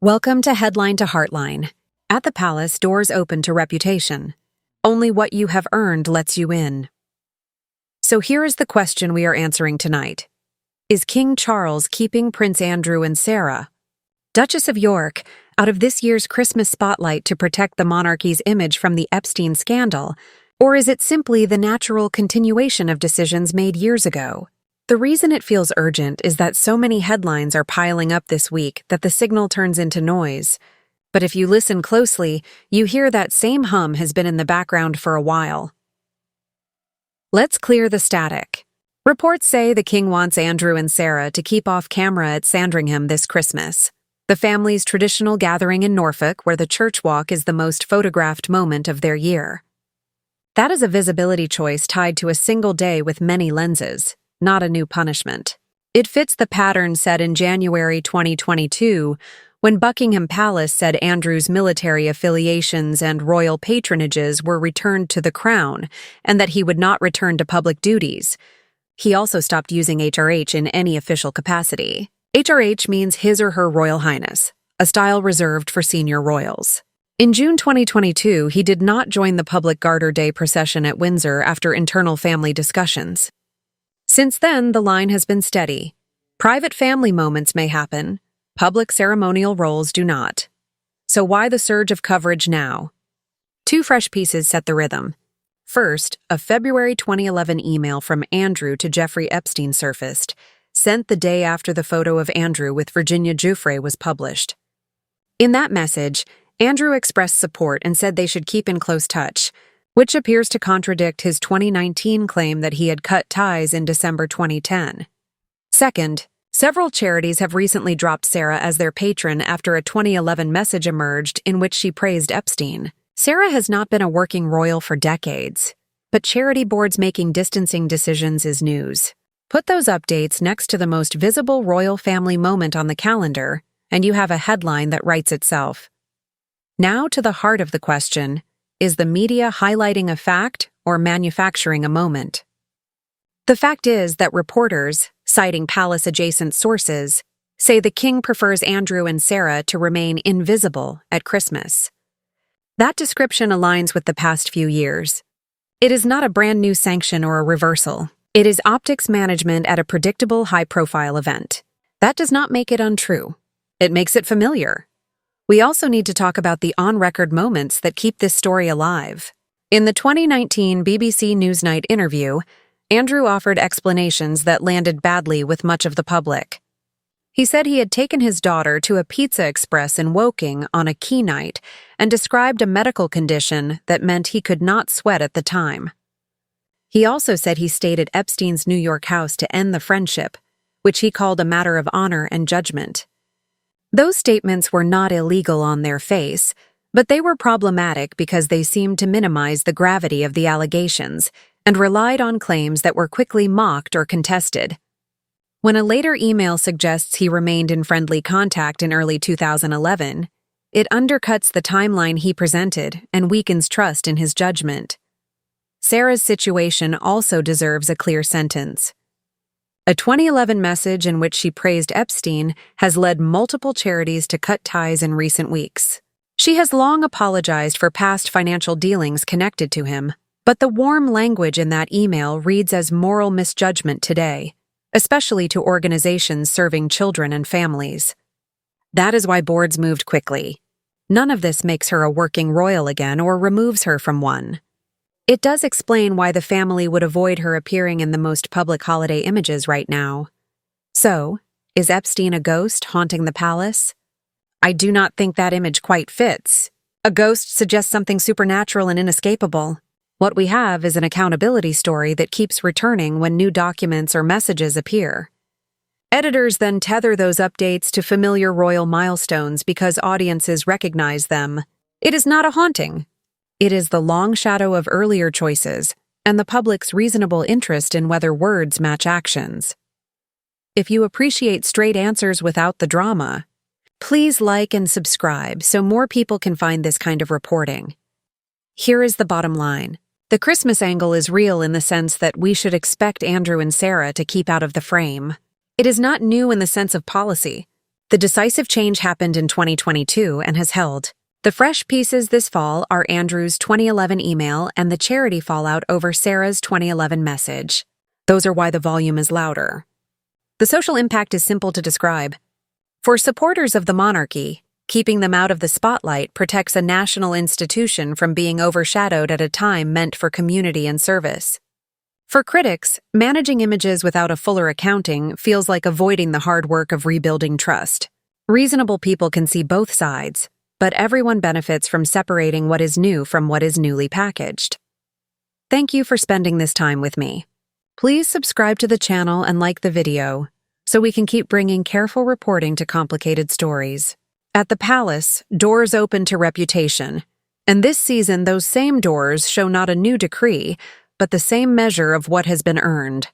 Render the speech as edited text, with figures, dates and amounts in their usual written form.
Welcome to Headline to Heartline. At the palace, doors open to reputation. Only what you have earned lets you in. So here is the question we are answering tonight. Is King Charles keeping Prince Andrew and Sarah, Duchess of York, out of this year's Christmas spotlight to protect the monarchy's image from the Epstein scandal, or is it simply the natural continuation of decisions made years ago? The reason it feels urgent is that so many headlines are piling up this week that the signal turns into noise. But if you listen closely, you hear that same hum has been in the background for a while. Let's clear the static. Reports say the king wants Andrew and Sarah to keep off camera at Sandringham this Christmas, the family's traditional gathering in Norfolk where the church walk is the most photographed moment of their year. That is a visibility choice tied to a single day with many lenses, not a new punishment. It fits the pattern set in January 2022 when Buckingham Palace said Andrew's military affiliations and royal patronages were returned to the crown and that he would not return to public duties. He also stopped using HRH in any official capacity. HRH means His or Her Royal Highness, a style reserved for senior royals. In June 2022, he did not join the public Garter Day procession at Windsor after internal family discussions. Since then, the line has been steady. Private family moments may happen, public ceremonial roles do not. So why the surge of coverage now? Two fresh pieces set the rhythm. First, a February 2011 email from Andrew to Jeffrey Epstein surfaced, sent the day after the photo of Andrew with Virginia Giuffre was published. In that message, Andrew expressed support and said they should keep in close touch, which appears to contradict his 2019 claim that he had cut ties in December 2010. Second, several charities have recently dropped Sarah as their patron after a 2011 message emerged in which she praised Epstein. Sarah has not been a working royal for decades, but charity boards making distancing decisions is news. Put those updates next to the most visible royal family moment on the calendar, and you have a headline that writes itself. Now to the heart of the question. Is the media highlighting a fact or manufacturing a moment? The fact is that reporters, citing palace-adjacent sources, say the king prefers Andrew and Sarah to remain invisible at Christmas. That description aligns with the past few years. It is not a brand new sanction or a reversal. It is optics management at a predictable high-profile event. That does not make it untrue. It makes it familiar. We also need to talk about the on-record moments that keep this story alive. In the 2019 BBC Newsnight interview, Andrew offered explanations that landed badly with much of the public. He said he had taken his daughter to a Pizza Express in Woking on a key night and described a medical condition that meant he could not sweat at the time. He also said he stayed at Epstein's New York house to end the friendship, which he called a matter of honor and judgment. Those statements were not illegal on their face, but they were problematic because they seemed to minimize the gravity of the allegations and relied on claims that were quickly mocked or contested. When a later email suggests he remained in friendly contact in early 2011, it undercuts the timeline he presented and weakens trust in his judgment. Sarah's situation also deserves a clear sentence. A 2011 message in which she praised Epstein has led multiple charities to cut ties in recent weeks. She has long apologized for past financial dealings connected to him, but the warm language in that email reads as moral misjudgment today, especially to organizations serving children and families. That is why boards moved quickly. None of this makes her a working royal again or removes her from one. It does explain why the family would avoid her appearing in the most public holiday images right now. So, is Epstein a ghost haunting the palace? I do not think that image quite fits. A ghost suggests something supernatural and inescapable. What we have is an accountability story that keeps returning when new documents or messages appear. Editors then tether those updates to familiar royal milestones because audiences recognize them. It is not a haunting. It is the long shadow of earlier choices and the public's reasonable interest in whether words match actions. If you appreciate straight answers without the drama, please like and subscribe so more people can find this kind of reporting. Here is the bottom line. The Christmas angle is real in the sense that we should expect Andrew and Sarah to keep out of the frame. It is not new in the sense of policy. The decisive change happened in 2022 and has held. The fresh pieces this fall are Andrew's 2011 email and the charity fallout over Sarah's 2011 message. Those are why the volume is louder. The social impact is simple to describe. For supporters of the monarchy, keeping them out of the spotlight protects a national institution from being overshadowed at a time meant for community and service. For critics, managing images without a fuller accounting feels like avoiding the hard work of rebuilding trust. Reasonable people can see both sides, but everyone benefits from separating what is new from what is newly packaged. Thank you for spending this time with me. Please subscribe to the channel and like the video, so we can keep bringing careful reporting to complicated stories. At the palace, doors open to reputation, and this season those same doors show not a new decree, but the same measure of what has been earned.